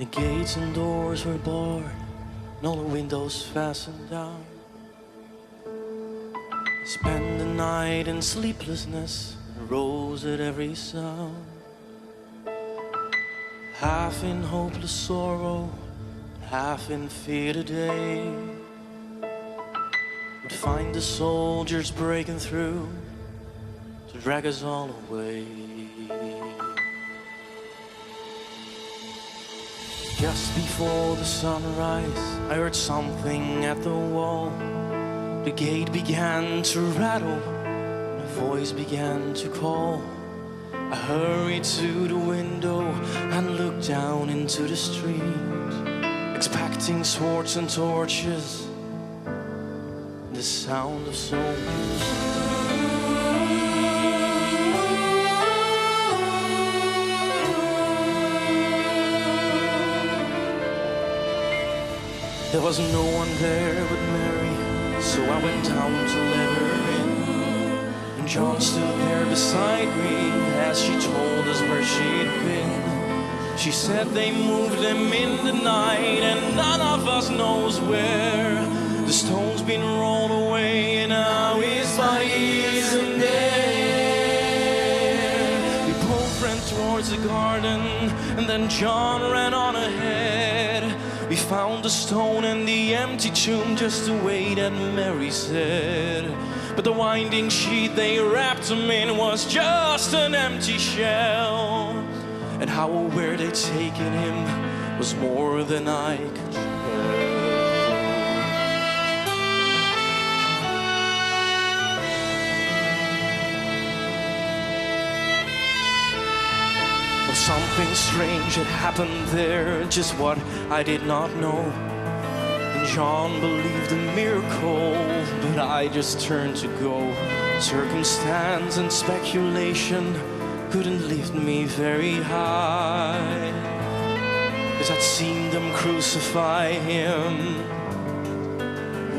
The gates and doors were barred, and all the windows fastened down. I spent the night in sleeplessness and rose at every sound. Half in hopeless sorrow, half in fear today. Would find the soldiers breaking through to drag us all away. Just before the sunrise, I heard something at the wall. The gate began to rattle, and a voice began to call. I hurried to the window and looked down into the street, expecting swords and torches, the sound of soldiers. There was no one there but Mary, so I went down to let her in. And John stood there beside me as she told us where she'd been. She said they moved them in the night and none of us knows where. The stone's been rolled away and now his body isn't there. We both ran towards the garden and then John ran on ahead. We found the stone and the empty tomb just the way that Mary said. But the winding sheet they wrapped him in was just an empty shell. And how or where they'd taken him was more than I could tell. Well, something strange had happened there, just what I did not know. And John believed a miracle, but I just turned to go. Circumstance and speculation couldn't lift me very high, 'cause I'd seen them crucify him.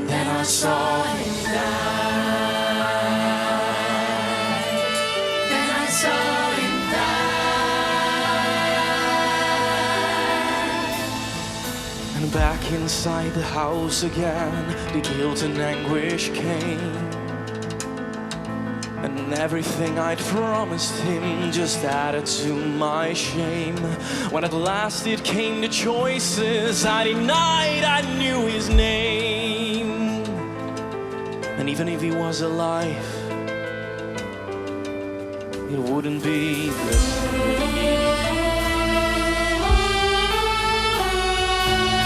Then I saw him die. Then I saw him die. And back inside the house again, the guilt and anguish came. And everything I'd promised him just added to my shame. When at last it came to choices, I denied I knew his name. And even if he was alive, it wouldn't be the same.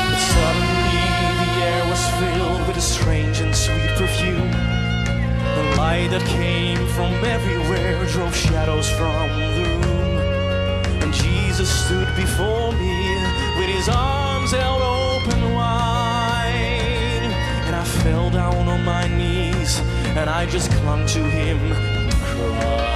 But suddenly the air was filled with a strange and sweet perfume. The light that came from everywhere drove shadows from the room. And Jesus stood before me with his arms held open wide. And I fell down on my knees and I just clung to him and cried.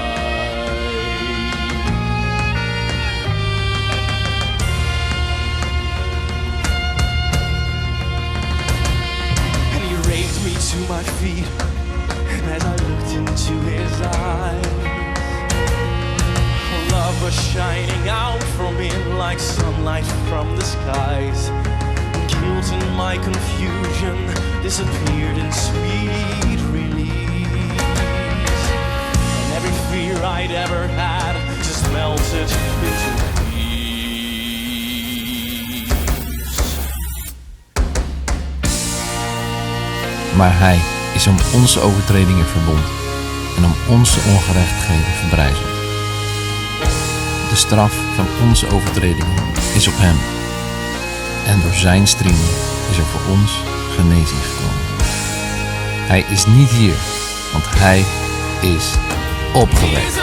And he raised me to my feet. As I looked into his eyes, love was shining out from him like sunlight from the skies. Guilt and my confusion disappeared in sweet release. And every fear I'd ever had just melted into peace. Maar hij is om onze overtredingen verwond en om onze ongerechtigheden verbrijzeld. De straf van onze overtredingen is op hem en door zijn striemen is er voor ons genezing gekomen. Hij is niet hier, want hij is opgewekt.